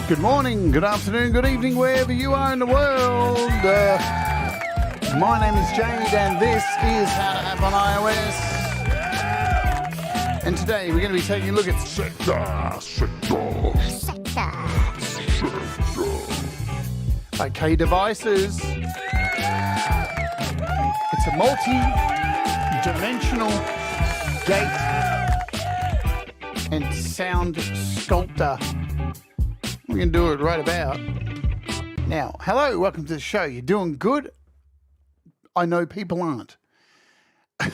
Good morning, good afternoon, good evening, wherever you are in the world. My name is Jade, and this is How to App on iOS. And today we're going to be taking a look at SECTA. Okay, devices. It's a multi-dimensional gate and sound sculptor. We're going to do it right about now. Hello, welcome to the show. You doing good? I know people aren't. Hello,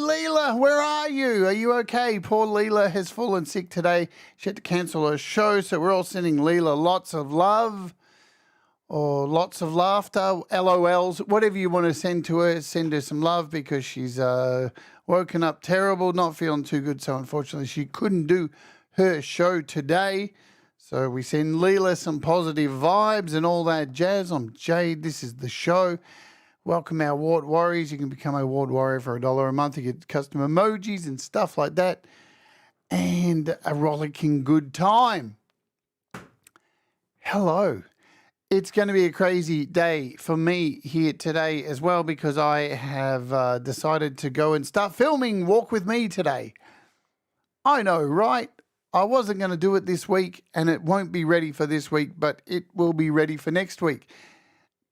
Leela. Where are you? Are you okay? Poor Leela has fallen sick today. She had to cancel her show, so we're all sending Leela lots of love or lots of laughter, LOLs, whatever you want to send to her. Send her some love because she's woken up terrible, not feeling too good, so unfortunately she couldn't do her show today. So we send Leela some positive vibes and all that jazz. I'm Jade. This is the show. Welcome our Wart Warriors. You can become a Wart Warrior for $1 a month. You get custom emojis and stuff like that. And a rollicking good time. Hello. It's going to be a crazy day for me here today as well because I have decided to go and start filming Walk With Me today. I know, right? I wasn't going to do it this week and it won't be ready for this week, but it will be ready for next week.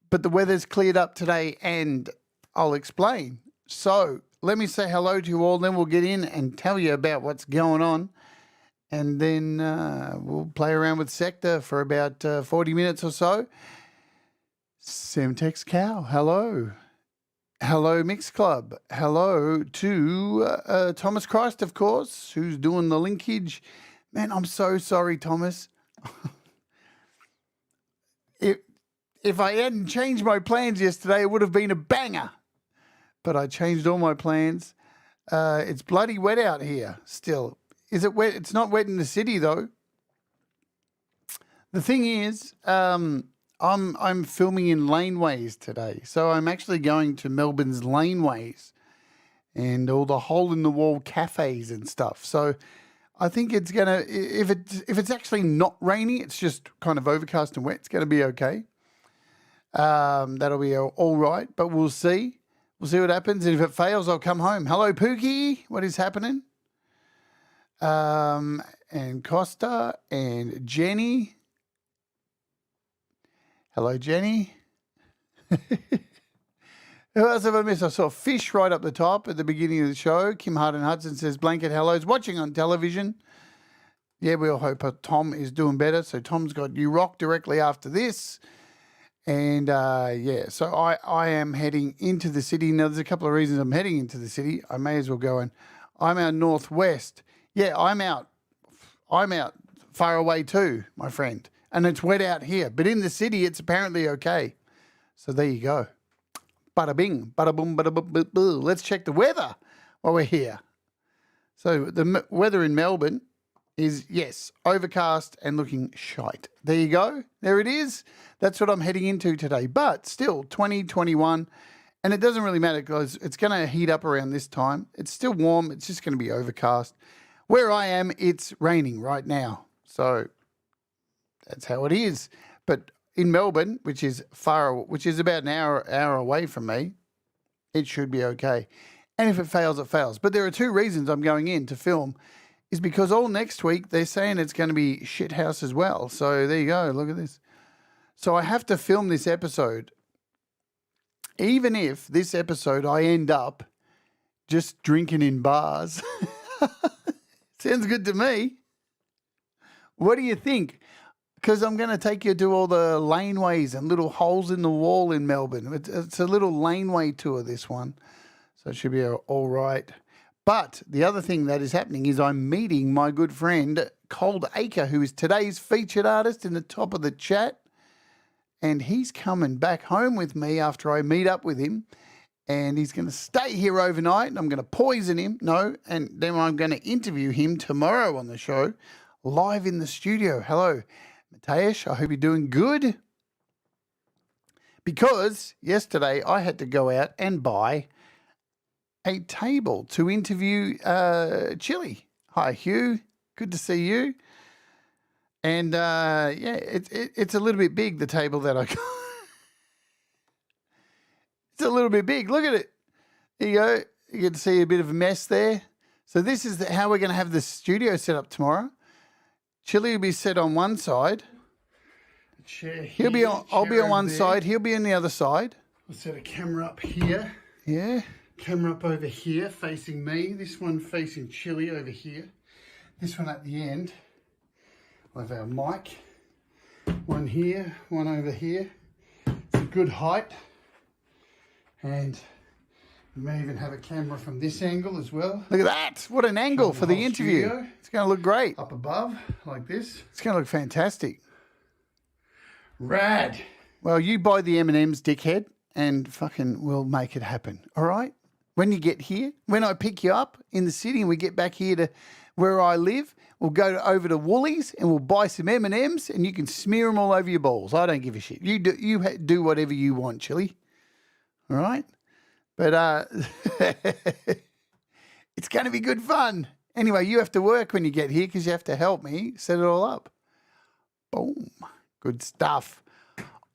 But the weather's cleared up today and I'll explain. So let me say hello to you all, then we'll get in and tell you about what's going on. And then we'll play around with SECTA for about 40 minutes or so. Semtex Cow, hello. Hello, Mix Club. Hello to Thomas Christ, of course, who's doing the linkage. Man, I'm so sorry, Thomas. If I hadn't changed my plans yesterday, it would have been a banger. But I changed all my plans. It's bloody wet out here still. Is it wet? It's not wet in the city, though. The thing is, I'm filming in laneways today. So I'm actually going to Melbourne's laneways and all the hole-in-the-wall cafes and stuff. So I think it's going to, if it's actually not rainy, it's just kind of overcast and wet, it's going to be okay. That'll be all right, but we'll see. We'll see what happens. And if it fails, I'll come home. Hello, Pookie. What is happening? And Costa and Jenny. Hello, Jenny. Who else have I missed? I saw Fish right up the top at the beginning of the show. Kim Harden Hudson says, Blanket hellos, watching on television. Yeah, we all hope Tom is doing better. So Tom's got You Rock directly after this. And, yeah, so I am heading into the city. Now, there's a couple of reasons I'm heading into the city. I may as well go and I'm out northwest. Yeah, I'm out far away too, my friend. And it's wet out here. But in the city, it's apparently okay. So there you go. Bada bing, bada boom, bada boom, boo, boo. Let's check the weather while we're here. So the weather in Melbourne is, yes, overcast and looking shite. There you go. There it is. That's what I'm heading into today. But still, 2021, and it doesn't really matter because it's going to heat up around this time. It's still warm. It's just going to be overcast. Where I am, it's raining right now. So that's how it is. But in Melbourne, which is about an hour away from me, it should be okay. And if it fails, it fails. But there are two reasons I'm going in to film. Is because all next week they're saying it's going to be shithouse as well. So there you go. Look at this. So I have to film this episode. Even if this episode I end up just drinking in bars. Sounds good to me. What do you think? Because I'm going to take you to all the laneways and little holes in the wall in Melbourne. It's a little laneway tour, this one. So it should be all right. But the other thing that is happening is I'm meeting my good friend Cold Acre, who is today's featured artist in the top of the chat. And he's coming back home with me after I meet up with him. And he's going to stay here overnight. And I'm going to poison him. No. And then I'm going to interview him tomorrow on the show, live in the studio. Hello, Mateus. I hope you're doing good. because yesterday I had to go out and buy a table to interview Chili. Hi, Hugh. Good to see you. And, it's a little bit big, the table that I got. It's a little bit big. Look at it. There you go. You get to see a bit of a mess there. So this is how we're going to have the studio set up tomorrow. Chili will be set on one side. Chair here, I'll be on one side. He'll be on the other side. We'll set a camera up here. Yeah. Camera up over here facing me. This one facing Chili over here. This one at the end. We'll have our mic. One here, one over here. It's a good height. And we may even have a camera from this angle as well. Look at that. What an angle for the interview. Studio. It's going to look great. Up above, like this. It's going to look fantastic. Rad. Well, you buy the M&Ms, dickhead, and fucking we'll make it happen. All right? When you get here, when I pick you up in the city and we get back here to where I live, we'll go over to Woolies and we'll buy some M&Ms and you can smear them all over your balls. I don't give a shit. You do whatever you want, Chili. All right? But it's going to be good fun. Anyway, you have to work when you get here because you have to help me set it all up. Boom. Good stuff.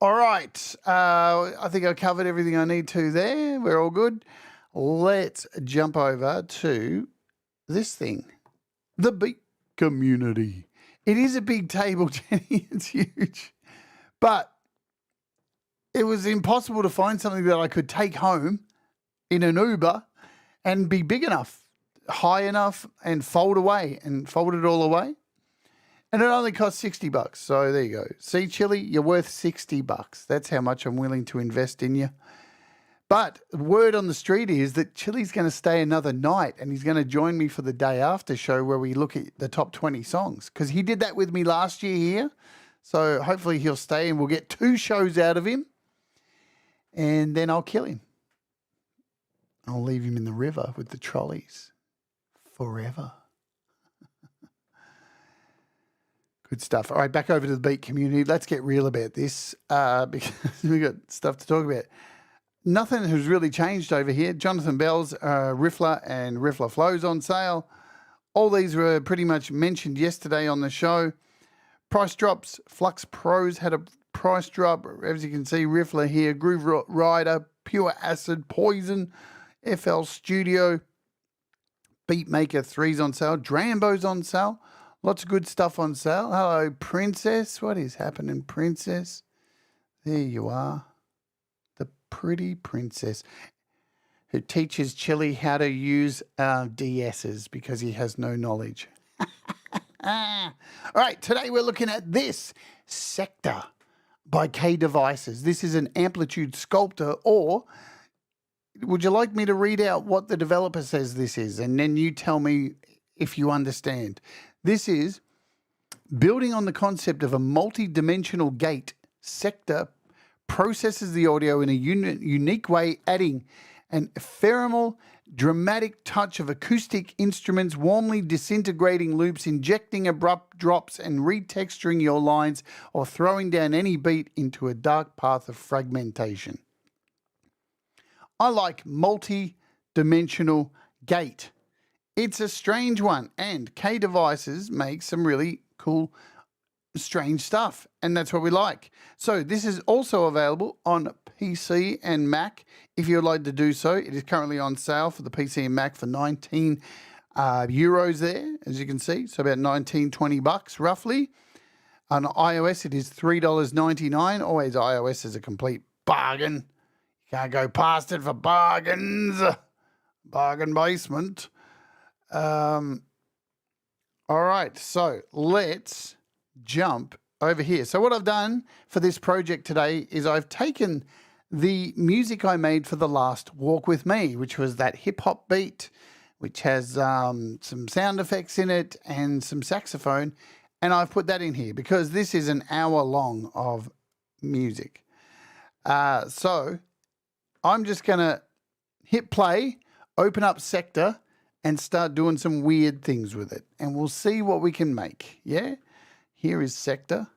All right. I think I covered everything I need to there. We're all good. Let's jump over to this thing. The Beat Community. It is a big table, Jenny. It's huge. But it was impossible to find something that I could take home in an Uber and be big enough, high enough, and fold it all away. And it only cost $60. So there you go. See, Chili, you're worth $60. That's how much I'm willing to invest in you. But word on the street is that Chili's going to stay another night and he's going to join me for the day after show where we look at the top 20 songs. Because he did that with me last year here. So hopefully he'll stay and we'll get 2 shows out of him. And then I'll kill him. I'll leave him in the river with the trolleys forever. Good stuff. All right, back over to the Beat Community. Let's get real about this because we've got stuff to talk about. Nothing has really changed over here. Jonathan Bell's Riffler and Riffler Flows on sale. All these were pretty much mentioned yesterday on the show. Price drops. Flux Pros had a price drop. As you can see, Riffler here, Groove Rider, Pure Acid, Poison, FL Studio, Beatmaker 3's on sale. Drambo's on sale. Lots of good stuff on sale. Hello, Princess. What is happening, Princess? There you are. The pretty princess who teaches Chili how to use DSs because he has no knowledge. All right, today we're looking at this SECTA by K Devices. This is an Amplitude Sculptor, or would you like me to read out what the developer says this is, and then you tell me if you understand? This is building on the concept of a multi-dimensional gate. SECTA processes the audio in a unique way, adding an ephemeral, dramatic touch of acoustic instruments, warmly disintegrating loops, injecting abrupt drops, and retexturing your lines or throwing down any beat into a dark path of fragmentation. I like multi-dimensional gate. It's a strange one, and K Devices makes some really cool, strange stuff, and that's what we like. So this is also available on PC and Mac if you'd like to do so. It is currently on sale for the PC and Mac for 19 euros there, as you can see. So about 19, 20 bucks roughly. On iOS, it is $3.99. Always iOS is a complete bargain. You can't go past it for bargains. Bargain basement. All right, so let's jump over here. So what I've done for this project today is I've taken the music I made for the last Walk With Me, which was that hip-hop beat, which has some sound effects in it and some saxophone, and I've put that in here because this is an hour long of music. So I'm just going to hit play, open up SECTA, and start doing some weird things with it. And we'll see what we can make. Yeah? Here is SECTA.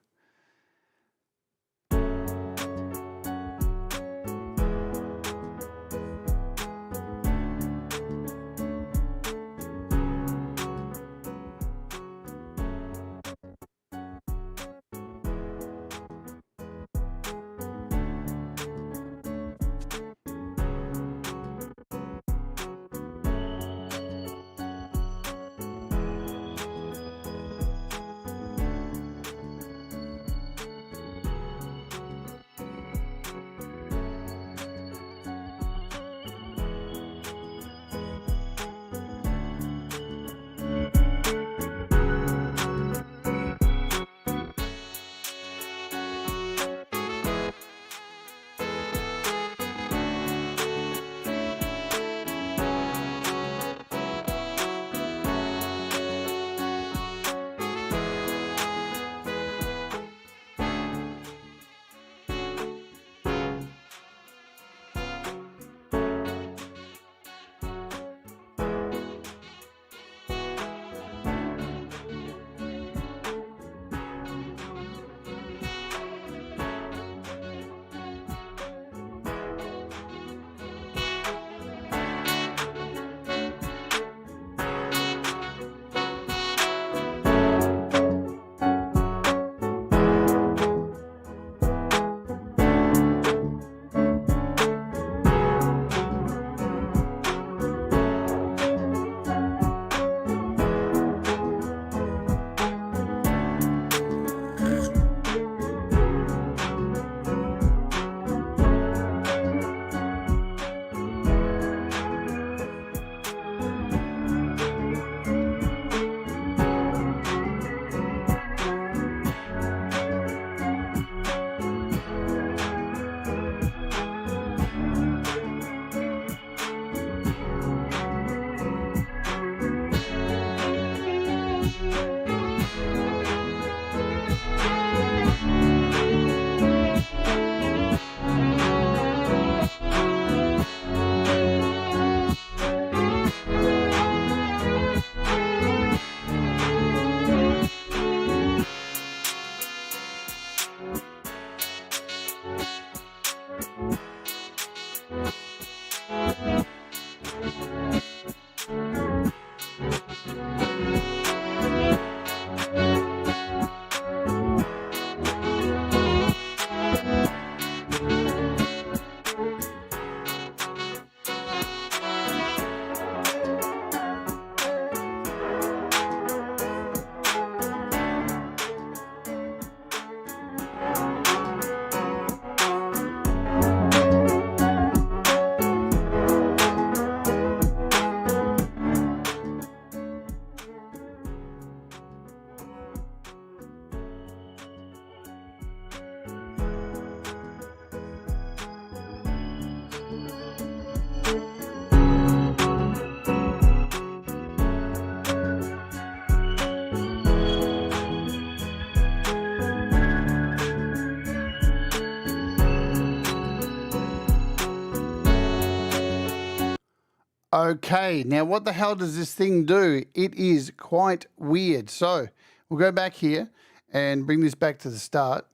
Okay, now what the hell does this thing do? It is quite weird. So we'll go back here and bring this back to the start.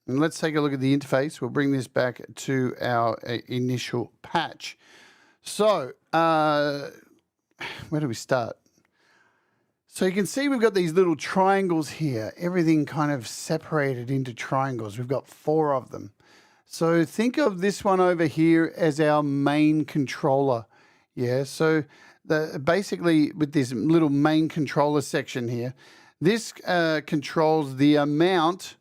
And let's take a look at the interface. We'll bring this back to our initial patch. So where do we start? So you can see we've got these little triangles here, everything kind of separated into triangles. We've got 4 of them. So think of this one over here as our main controller. Yeah, so basically with this little main controller section here, this controls the amount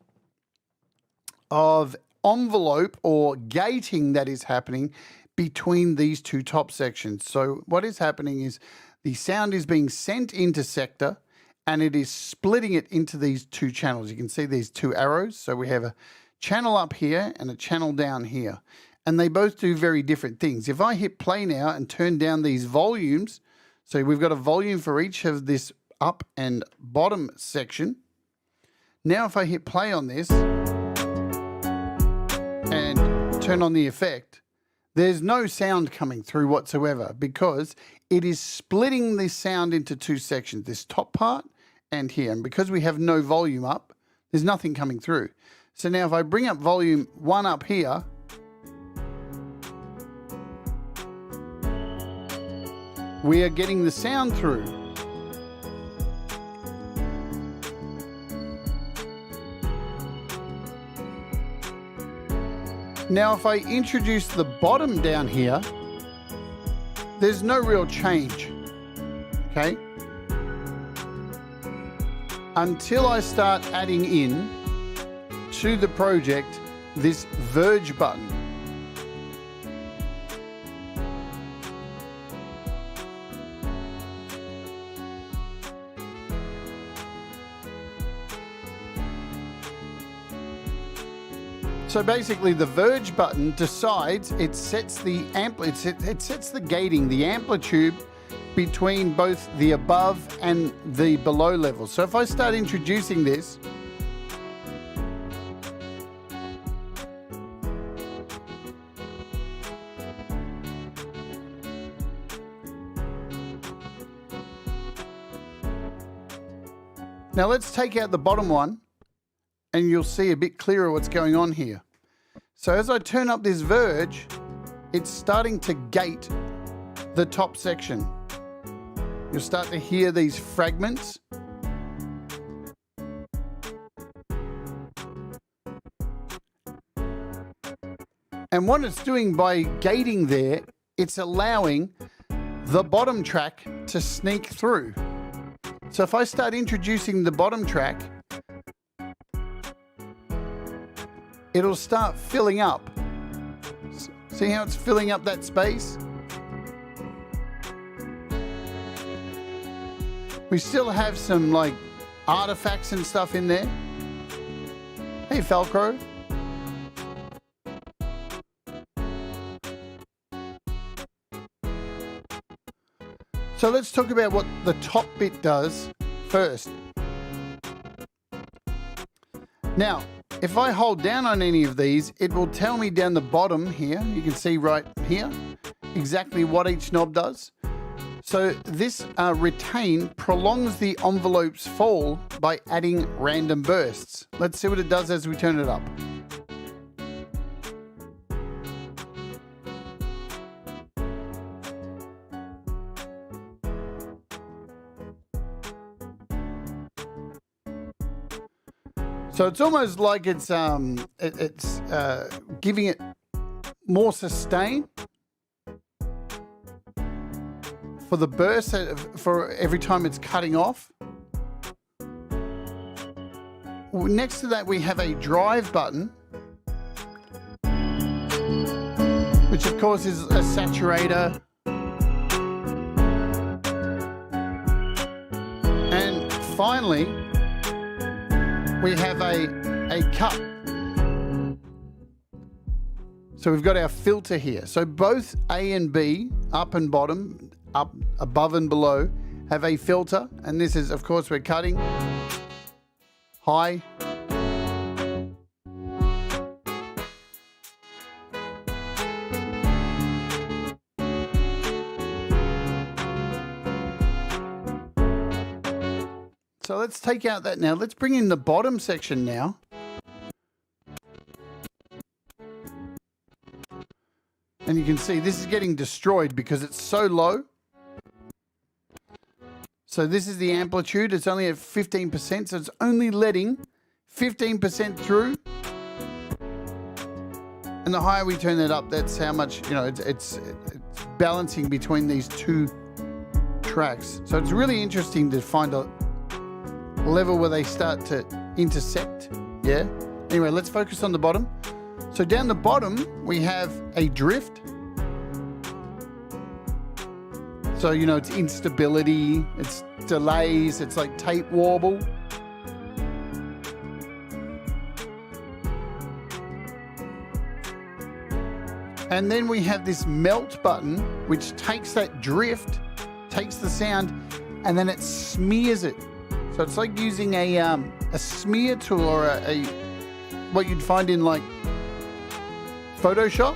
of envelope or gating that is happening between these 2 top sections. So what is happening is the sound is being sent into SECTA and it is splitting it into these 2 channels. You can see these 2 arrows. So we have a channel up here and a channel down here. And they both do very different things. If I hit play now and turn down these volumes, so we've got a volume for each of this up and bottom section. Now if I hit play on this and turn on the effect, there's no sound coming through whatsoever because it is splitting this sound into 2 sections, this top part and here. And because we have no volume up, there's nothing coming through. So now if I bring up volume 1 up here, we are getting the sound through. Now, if I introduce the bottom down here, there's no real change, okay? Until I start adding in to the project this verge button. So basically the verge button decides, it sets the it sets the gating, the amplitude between both the above and the below level. So if I start introducing this, now let's take out the bottom one and you'll see a bit clearer what's going on here. So as I turn up this verge, it's starting to gate the top section. You'll start to hear these fragments. And what it's doing by gating there, it's allowing the bottom track to sneak through. So if I start introducing the bottom track, it'll start filling up. See how it's filling up that space? We still have some like artifacts and stuff in there. Hey, Falcro. So let's talk about what the top bit does first. Now, if I hold down on any of these, it will tell me down the bottom here, you can see right here, exactly what each knob does. So this retain prolongs the envelope's fall by adding random bursts. Let's see what it does as we turn it up. So it's almost like it's giving it more sustain for the burst for every time it's cutting off. Next to that, we have a drive button, which of course is a saturator. And finally, we have a cut. So we've got our filter here. So both A and B, up and bottom, up above and below, have a filter. And this is, of course, we're cutting high. let's take out that now. Let's bring in the bottom section now. And you can see this is getting destroyed because it's so low. So this is the amplitude. It's only at 15%, so it's only letting 15% through. And the higher we turn that up, that's how much, you know, it's balancing between these two tracks. So it's really interesting to find a level where they start to intersect. Yeah. Anyway, let's focus on the bottom. So down the bottom, we have a drift. So, you know, it's instability, it's delays, it's like tape warble. And then we have this melt button, which takes that drift, takes the sound, and then it smears it. So it's like using a smear tool or a what you'd find in like Photoshop.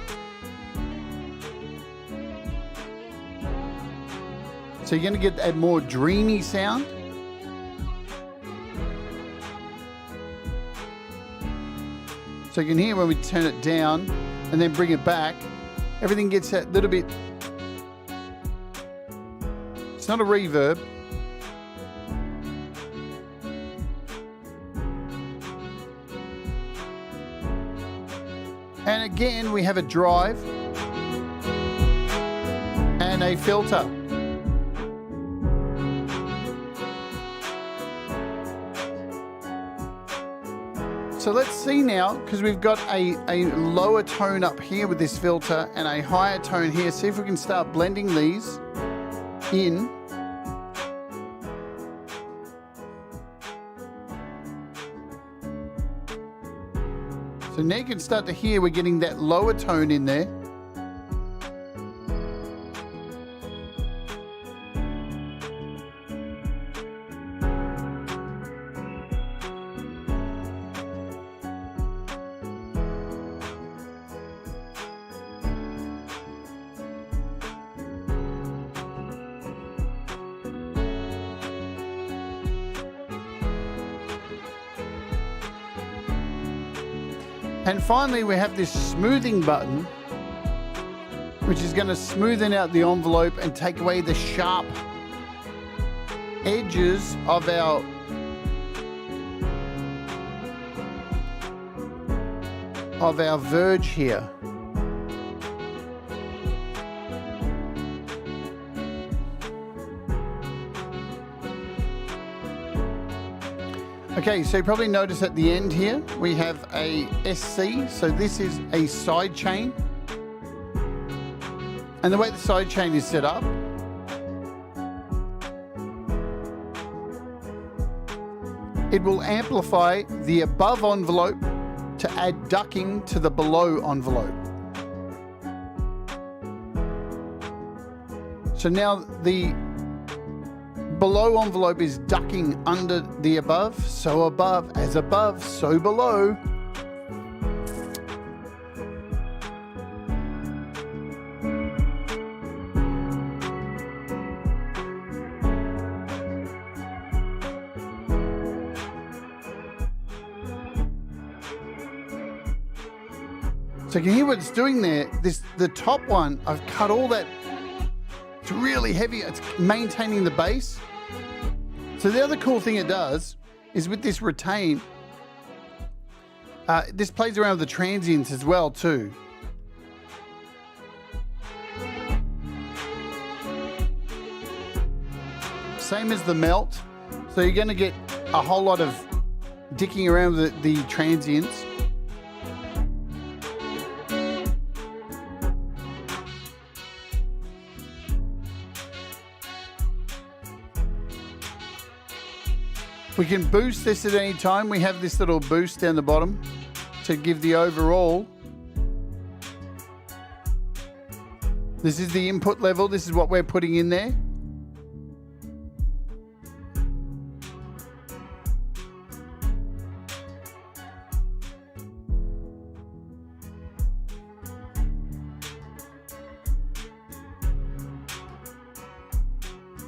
So you're going to get a more dreamy sound. So you can hear when we turn it down and then bring it back, everything gets that little bit, it's not a reverb. And again, we have a drive and a filter. So let's see now, because we've got a lower tone up here with this filter and a higher tone here. See if we can start blending these in. So now you can start to hear we're getting that lower tone in there. And finally, we have this smoothing button, which is going to smoothen out the envelope and take away the sharp edges of our verge here. Okay, so you probably notice at the end here, we have a SC. So this is a side chain. And the way the side chain is set up, it will amplify the above envelope to add ducking to the below envelope. So now the below envelope is ducking under the above, so above, as above, so below. So you can hear what it's doing there. The top one, I've cut all that. It's really heavy. It's maintaining the bass. So the other cool thing it does is with this retain, this plays around with the transients as well too. Same as the melt. So you're going to get a whole lot of dicking around with the transients. We can boost this at any time. We have this little boost down the bottom to give the overall. This is the input level. This is what we're putting in there.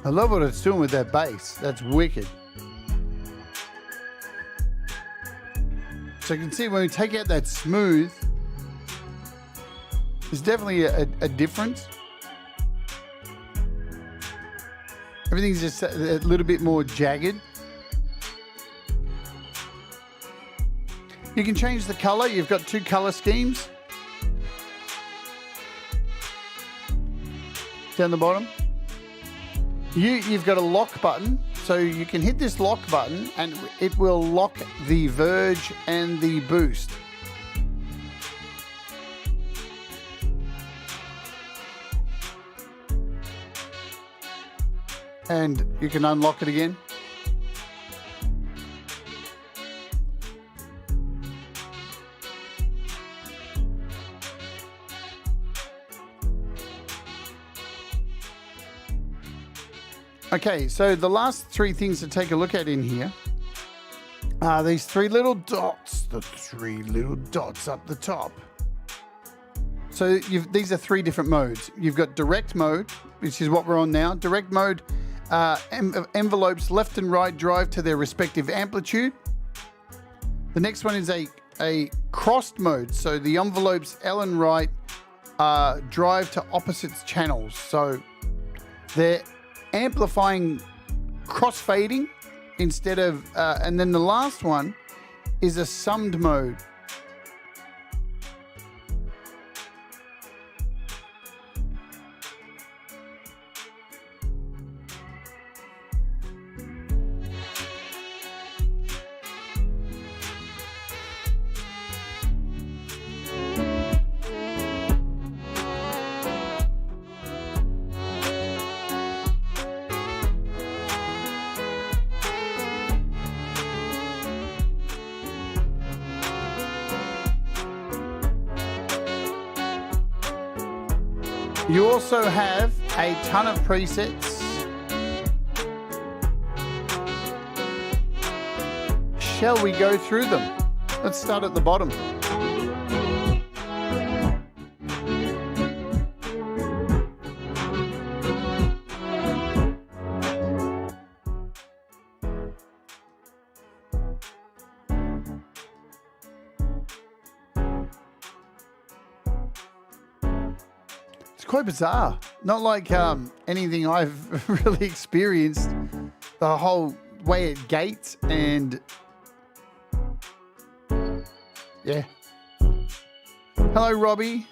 I love what it's doing with that bass. That's wicked. So you can see when we take out that smooth, there's definitely a difference. Everything's just a little bit more jagged. You can change the color. You've got 2 color schemes. Down the bottom. You've got a lock button. So you can hit this lock button and it will lock the verge and the boost. And you can unlock it again. Okay, so the last 3 things to take a look at in here are these 3 little dots, the 3 little dots up the top. So these are 3 different modes. You've got direct mode, which is what we're on now. Direct mode, envelopes left and right drive to their respective amplitude. The next one is a crossed mode. So the envelopes L and right drive to opposite channels. So they're amplifying cross-fading instead of, and then the last one is a summed mode. You also have a ton of presets. Shall we go through them? Let's start at the bottom. Quite bizarre. Not like anything I've really experienced. The whole way it gates and yeah. Hello, Robbie.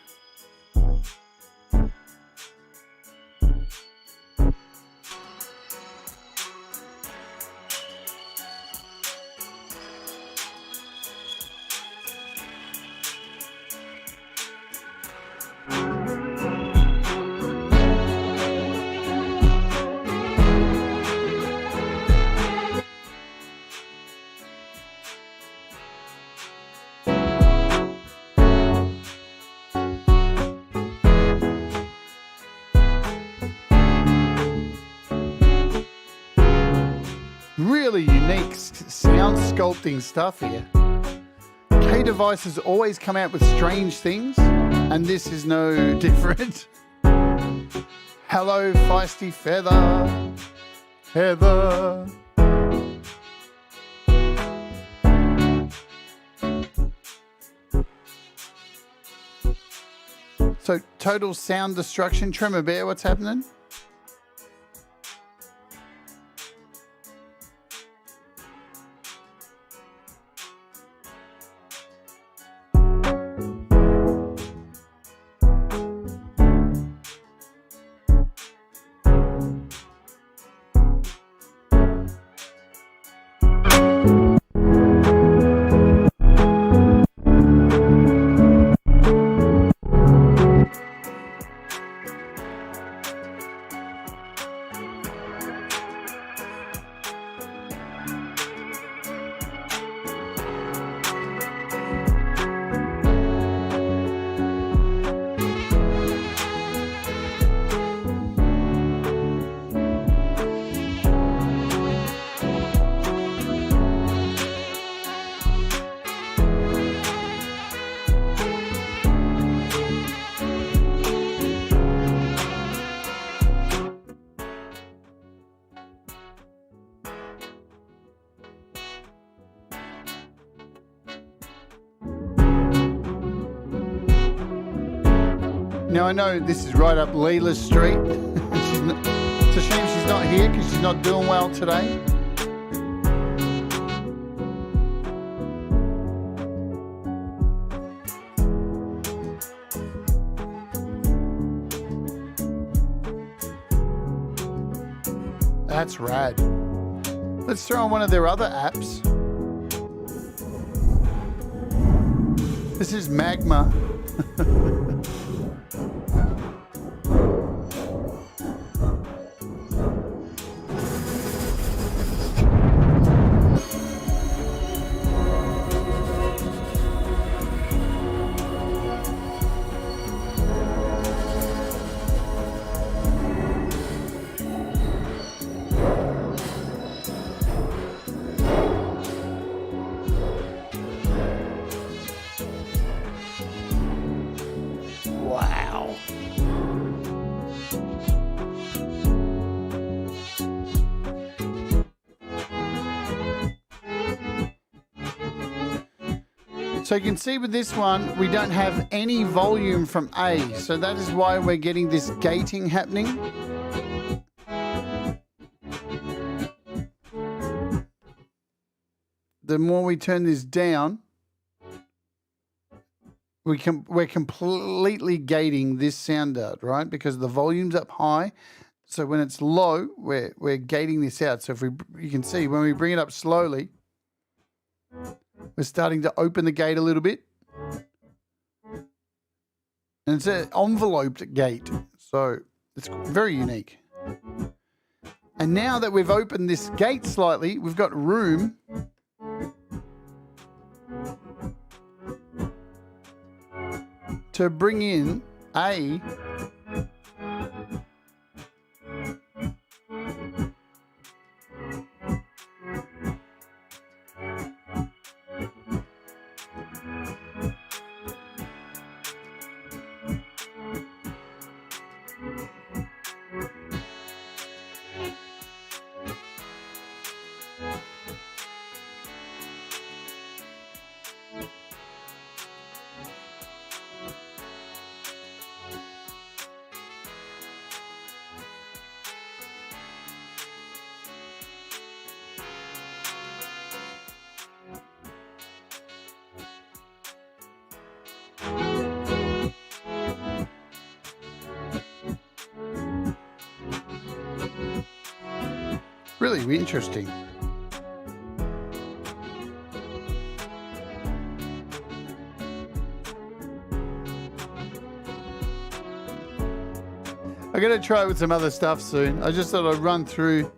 Really unique sound sculpting stuff here. K devices always come out with strange things, and this is no different. Hello, feisty feather, Heather. So total sound destruction. Tremor Bear, what's happening? Now I know this is right up Leela's street. It's a shame she's not here because she's not doing well today. That's rad. Let's throw on one of their other apps. This is Magma. Wow. So you can see with this one, we don't have any volume from A. So that is why we're getting this gating happening. The more we turn this down, we're completely gating this sound out, right? Because the volume's up high. So when it's low, we're gating this out. So if you can see when we bring it up slowly, we're starting to open the gate a little bit. And it's an enveloped gate. So it's very unique. And now that we've opened this gate slightly, we've got room to bring in A. Really interesting. I'm going to try it with some other stuff soon. I just thought I'd run through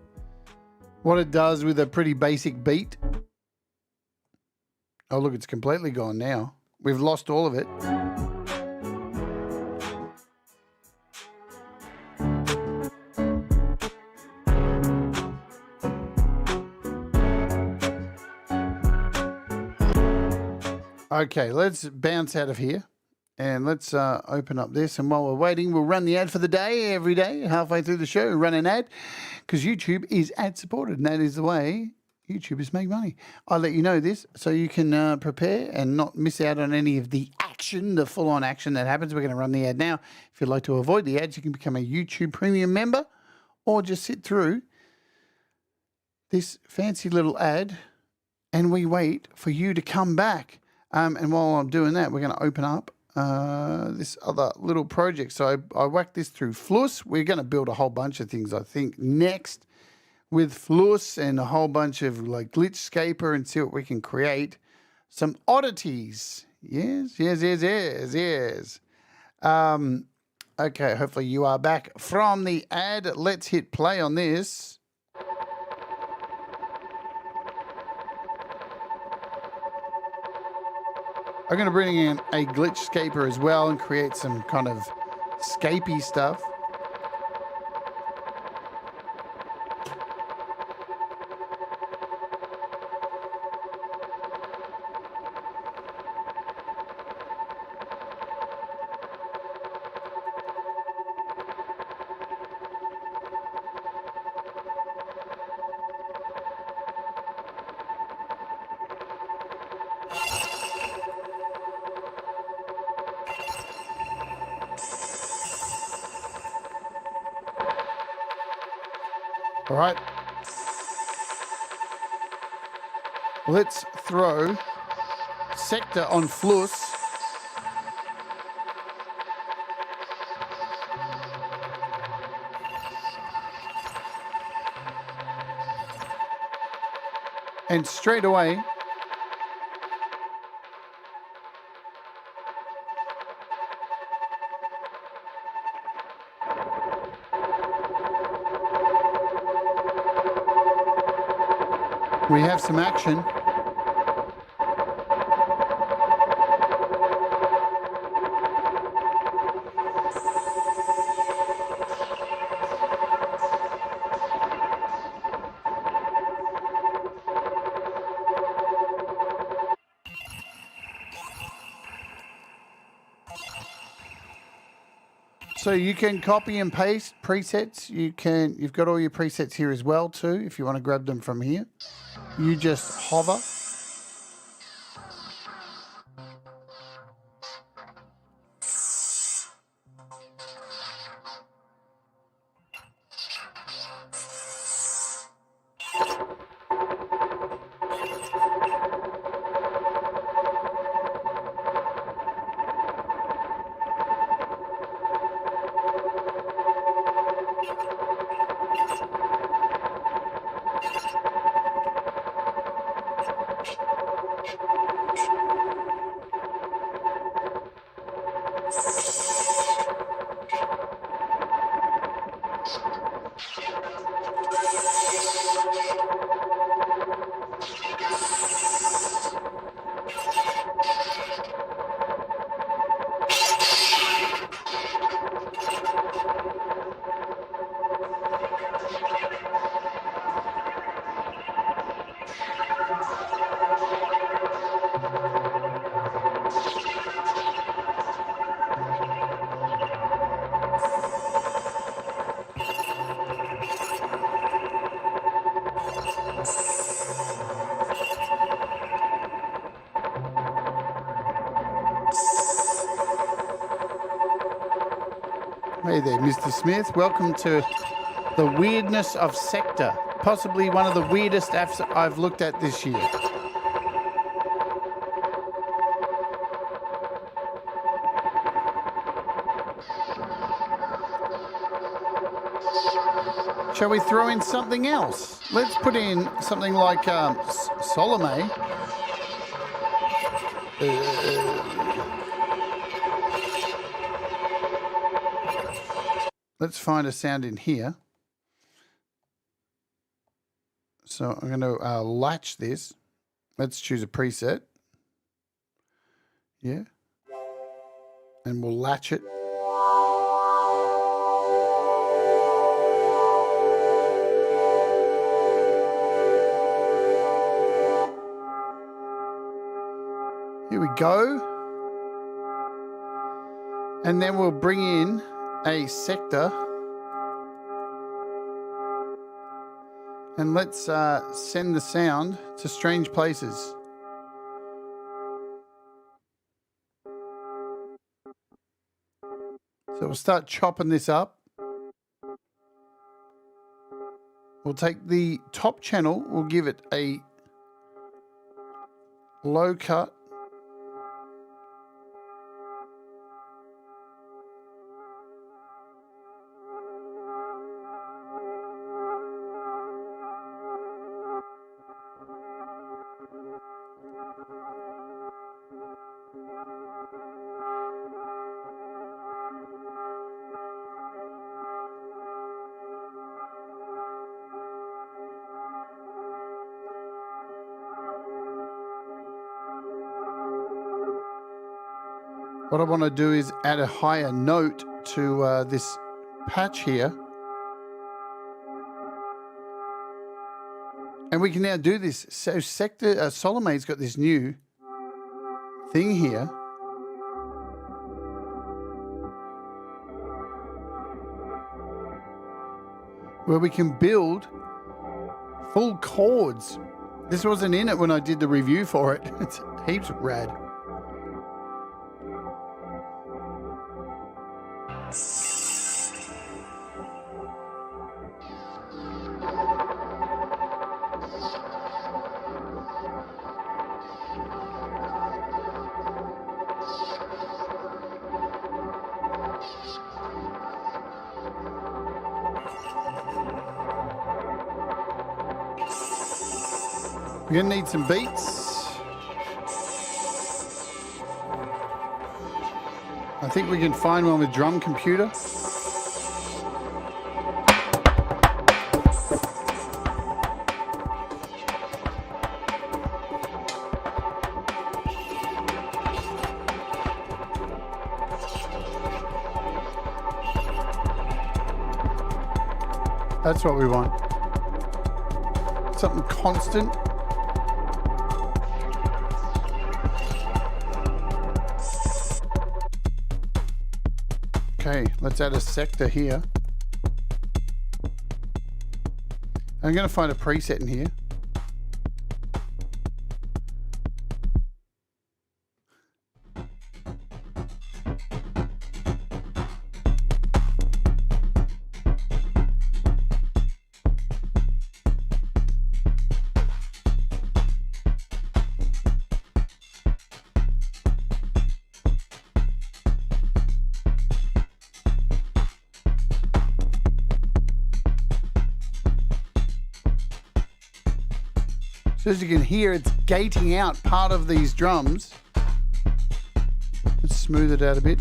what it does with a pretty basic beat. Oh, look, it's completely gone now. We've lost all of it. Okay, let's bounce out of here and let's open up this. And while we're waiting, we'll run the ad for the day every day. Halfway through the show, run an ad because YouTube is ad supported, and that is the way YouTubers make money. I'll let you know this so you can prepare and not miss out on any of the action, the full-on action that happens. We're going to run the ad now. If you'd like to avoid the ads, you can become a YouTube Premium member or just sit through this fancy little ad and we wait for you to come back. And while I'm doing that, we're going to open up this other little project. So I whacked this through Fluss. We're going to build a whole bunch of things, I think, next with Fluss and a whole bunch of like Glitchscaper and see what we can create. Some oddities. Yes. Okay, hopefully you are back from the ad. Let's hit play on this. I'm going to bring in a Glitchscaper as well and create some kind of scapey stuff. right. Let's throw SECTA on Fluss. And straight away, we have some action. So you can copy and paste presets. You've got all your presets here as well too, if you want to grab them from here. You just hover. Hey there, Mr. Smith. Welcome to the weirdness of SECTA. Possibly one of the weirdest apps I've looked at this year. Shall we throw in something else? Let's put in something like Salome. Let's find a sound in here. So I'm going to latch this. Let's choose a preset. Yeah. And we'll latch it. Here we go. And then we'll bring in a SECTA. And let's send the sound to strange places. So we'll start chopping this up. We'll take the top channel, we'll give it a low cut. What I want to do is add a higher note to this patch here. And we can now do this. So SECTA, Salome's got this new thing here. Where we can build full chords. This wasn't in it when I did the review for it. It's heaps rad. We're going to need some beats. I think we can find one with drum computer. That's what we want. Something constant. Okay, let's add a sector here. I'm going to find a preset in here. So as you can hear, it's gating out part of these drums. Let's smooth it out a bit.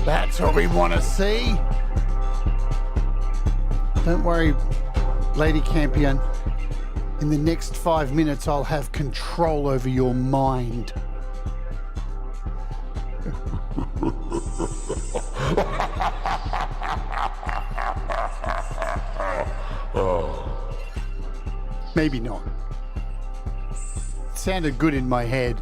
That's what we want to see. Don't worry, Lady Campion. In the next 5 minutes, I'll have control over your mind. Maybe not. It sounded good in my head.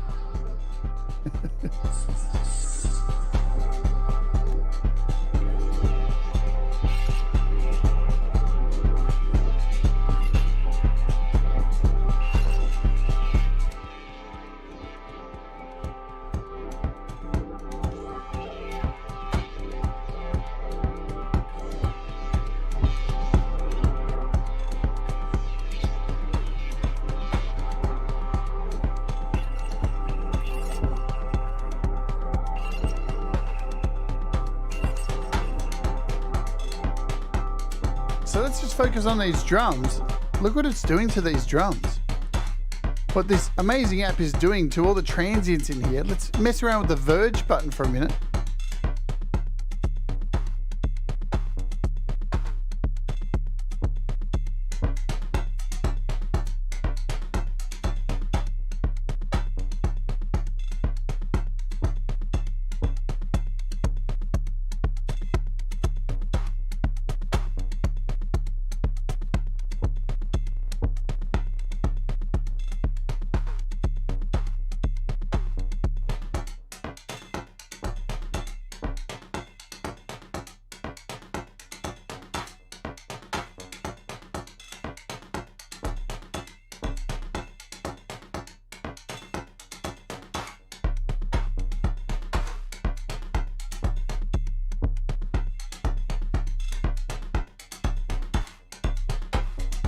So let's just focus on these drums. Look what it's doing to these drums. What this amazing app is doing to all the transients in here. Let's mess around with the Verge button for a minute.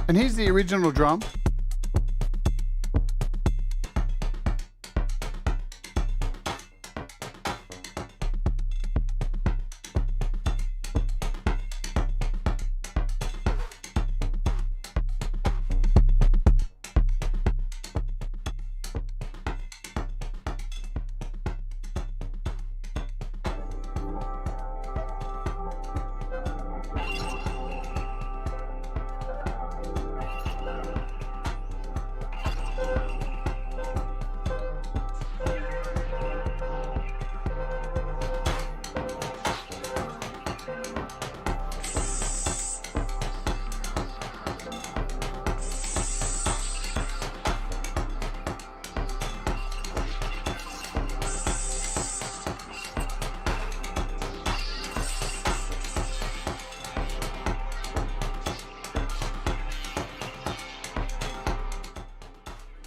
And here's the original drum.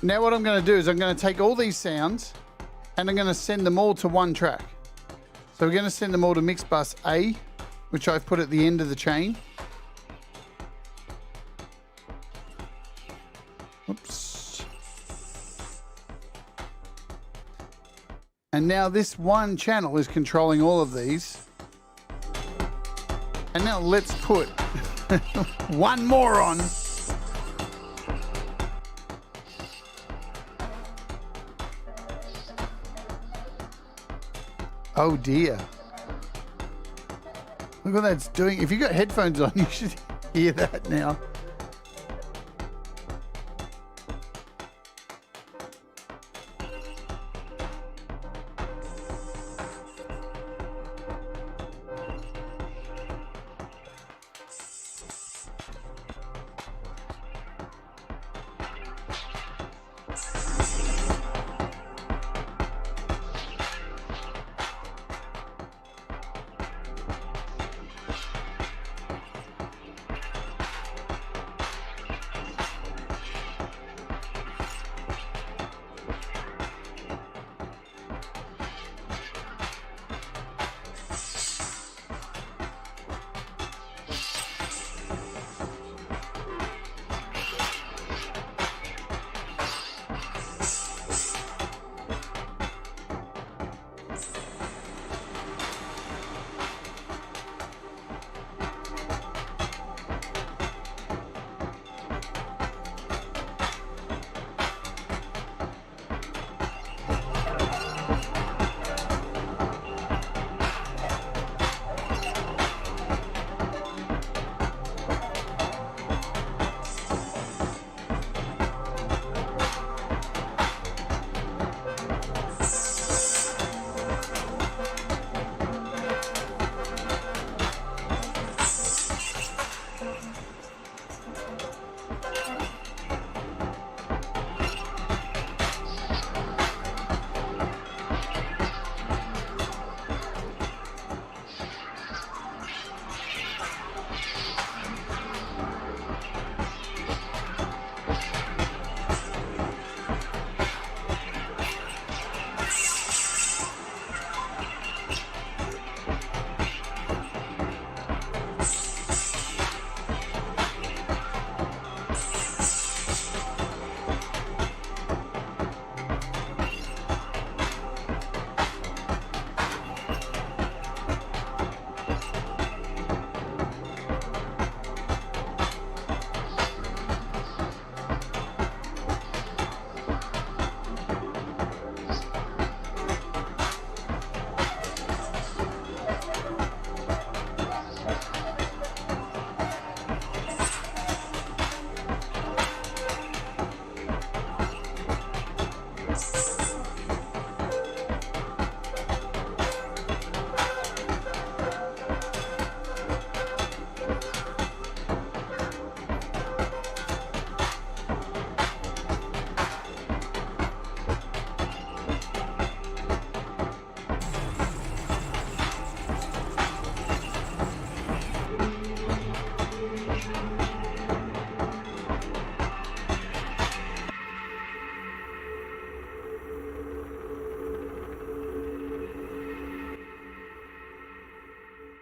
Now what I'm going to do is I'm going to take all these sounds and I'm going to send them all to one track. So we're going to send them all to mix bus A, which I've put at the end of the chain. Oops. And now this one channel is controlling all of these. And now let's put one more on. Oh dear. Look what that's doing. If you've got headphones on, you should hear that now.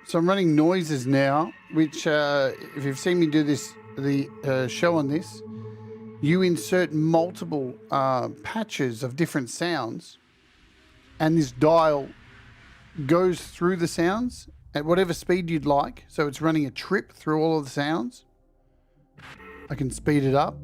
So I'm running noises now, which if you've seen me do this, the show on this, you insert multiple patches of different sounds, and this dial goes through the sounds at whatever speed you'd like. So it's running a trip through all of the sounds. I can speed it up.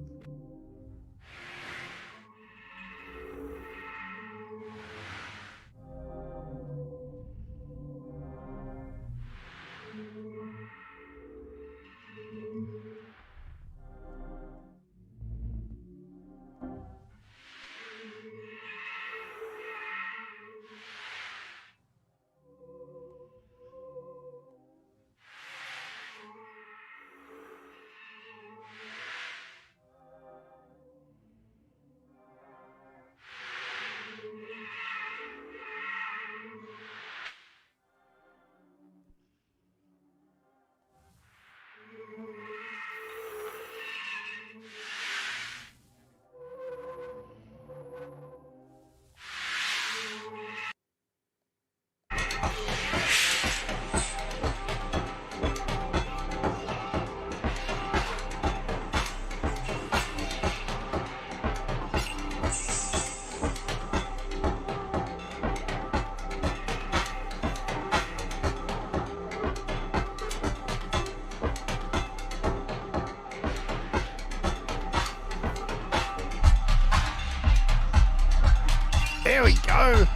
go.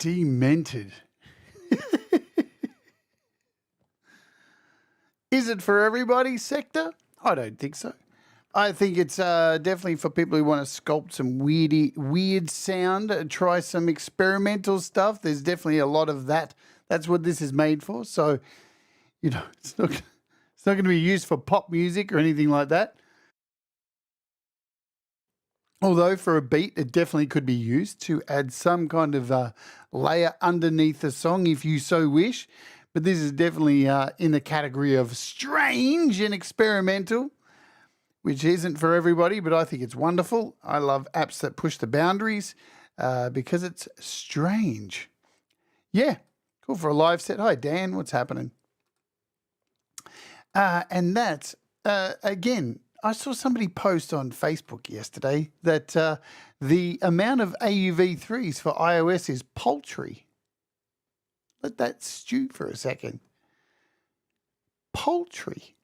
Demented. Is it for everybody, Secta? I don't think so. I think it's definitely for people who want to sculpt some weird sound, try some experimental stuff. There's definitely a lot of that. That's what this is made for. So, you know, it's not going to be used for pop music or anything like that. Although for a beat, it definitely could be used to add some kind of layer underneath the song if you so wish. But this is definitely in the category of strange and experimental, which isn't for everybody, but I think it's wonderful. I love apps that push the boundaries because it's strange. Yeah, cool for a live set. Hi, Dan. What's happening? And that's, again, I saw somebody post on Facebook yesterday that the amount of AUV3s for iOS is paltry. Let that stew for a second. Paltry.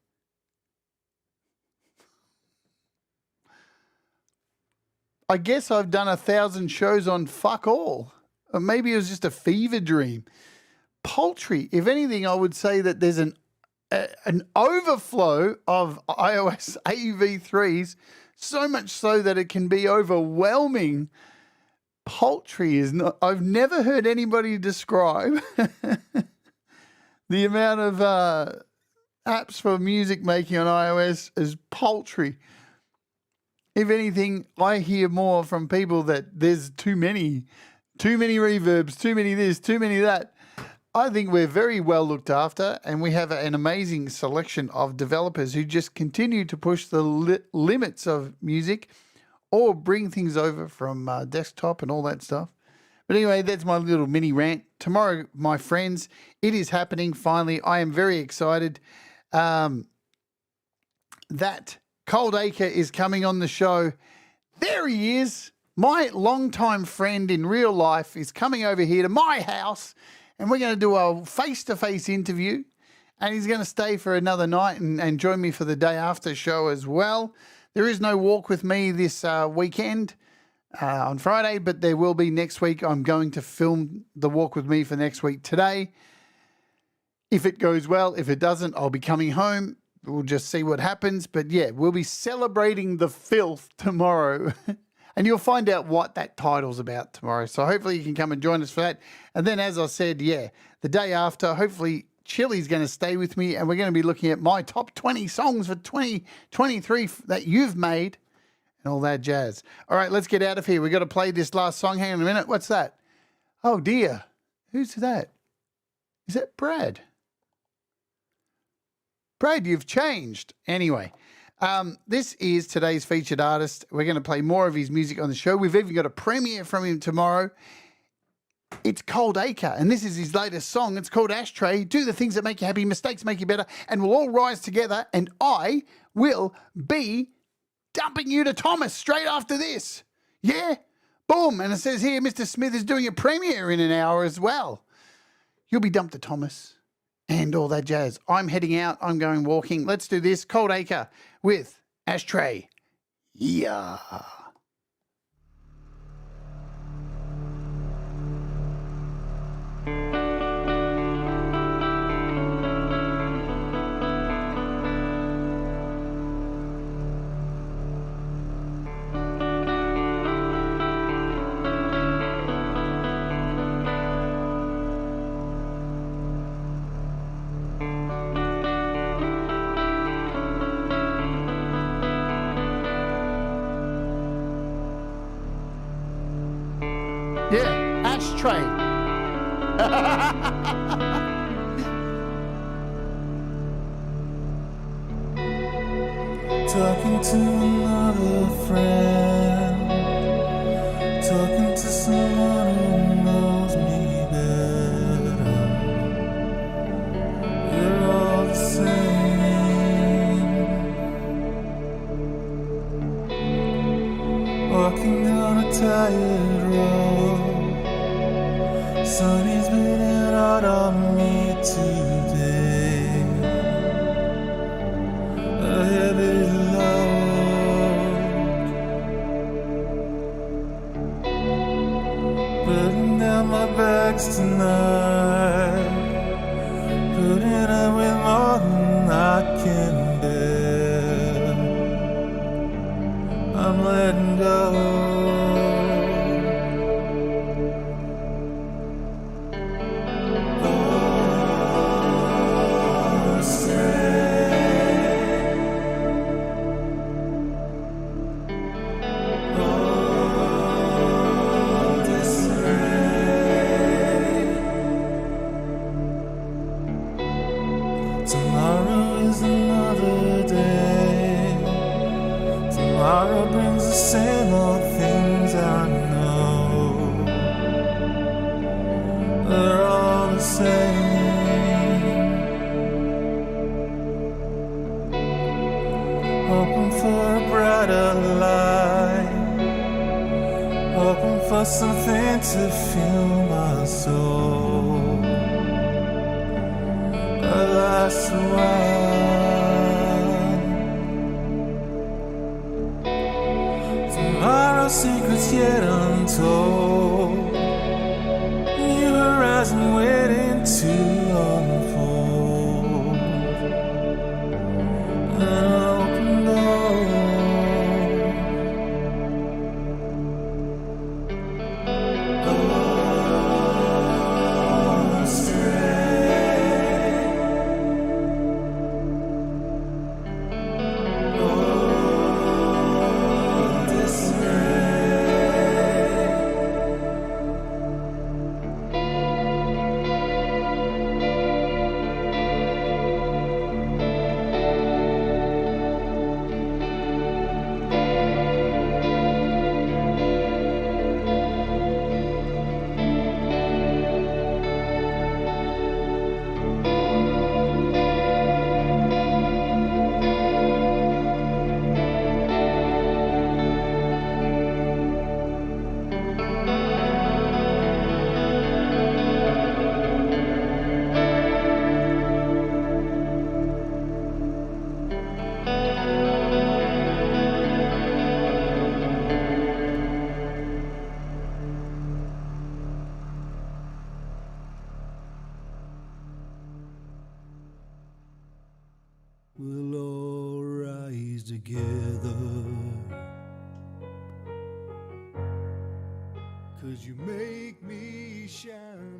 I guess I've done 1,000 shows on fuck all. Or maybe it was just a fever dream. Paltry. If anything, I would say that there's an overflow of iOS AUV3s, so much so that it can be overwhelming. Paltry is not, I've never heard anybody describe the amount of apps for music making on iOS as paltry. If anything, I hear more from people that there's too many reverbs, too many this, too many that. I think we're very well looked after, and we have an amazing selection of developers who just continue to push the limits of music or bring things over from desktop and all that stuff. But anyway, that's my little mini rant. Tomorrow, my friends, it is happening finally. I am very excited that Cold Acre is coming on the show. There he is. My longtime friend in real life is coming over here to my house, and we're going to do a face-to-face interview. and he's going to stay for another night and join me for the day after show as well. There is no walk with me this weekend on Friday, but there will be next week. I'm going to film the walk with me for next week today. If it goes well, if it doesn't, I'll be coming home. We'll just see what happens. But yeah, we'll be celebrating the filth tomorrow. And you'll find out what that title's about tomorrow. So hopefully you can come and join us for that. And then, as I said, yeah, the day after, hopefully Chili's going to stay with me and we're going to be looking at my top 20 songs for 2023 that you've made and all that jazz. All right, let's get out of here. We've got to play this last song. Hang on a minute. What's that? Oh, dear. Who's that? Is that Brad? Brad, you've changed. Anyway. This is today's featured artist. We're going to play more of his music on the show. We've even got a premiere from him tomorrow. It's Cold Acre, and this is his latest song. It's called Ashtray. Do the things that make you happy, mistakes make you better, and we'll all rise together, and I will be dumping you to Thomas straight after this. Yeah? Boom. And it says here, Mr. Smith is doing a premiere in an hour as well. You'll be dumped to Thomas. And all that jazz. I'm heading out. I'm going walking. Let's do this. Cold Acre with Ashtray. Yeah. Yeah, ashtray. Talking to another friend, talking to someone who knows me better. We're all the same, walking on a tired road. Sun is beating out on me today. A heavy load, putting down my bags tonight, putting up with more than I can bear. I'm letting go. Tomorrow is another day. Tomorrow brings the same old things I know. They're all the same. Hoping for a brighter light, hoping for something to fill my soul. Lasts a while. Tomorrow's secrets yet untold. New horizon waiting to unfold. An open door. together. 'Cause you make